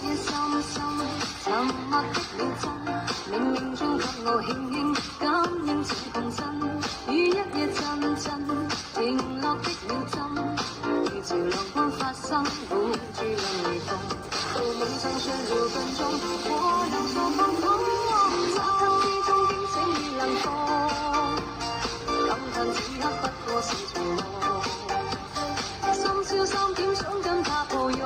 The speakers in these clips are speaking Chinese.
夜深深，沉默的秒針，冥冥中給我輕輕感應似共振，與一夜陣陣停落的秒針，如潮浪般發生，抱住讓微動，到夢想上了分鐘，我有錯放空，沙灘之中驚醒與能放，感嘆此刻不過是場夢，深宵3點想跟他抱擁。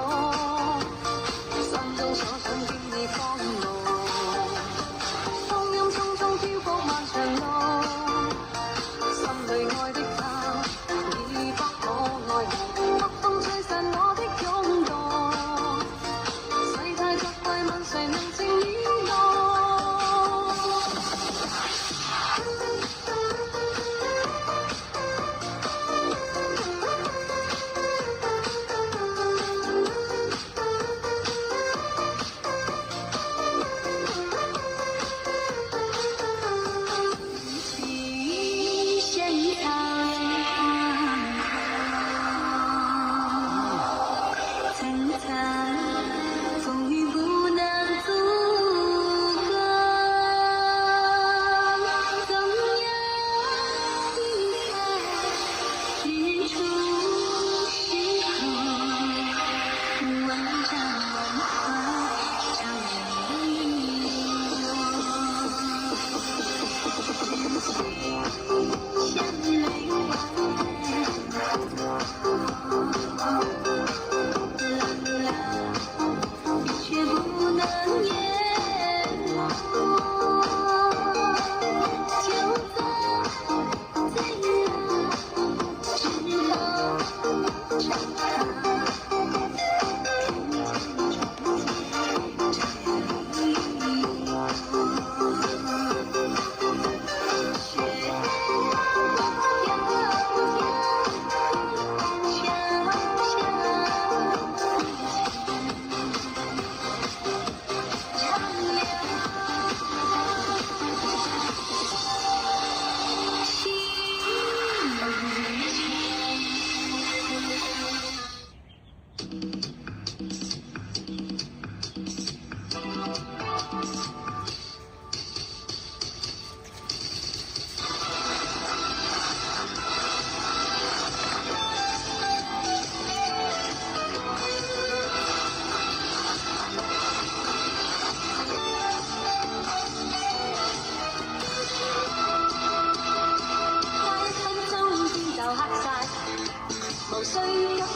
無需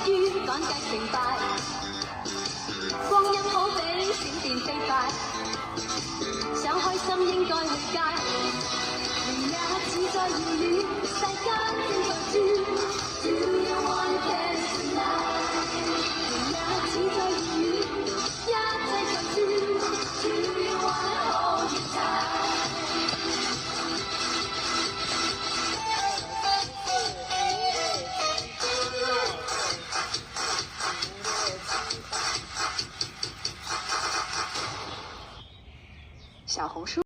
急於趕計成敗。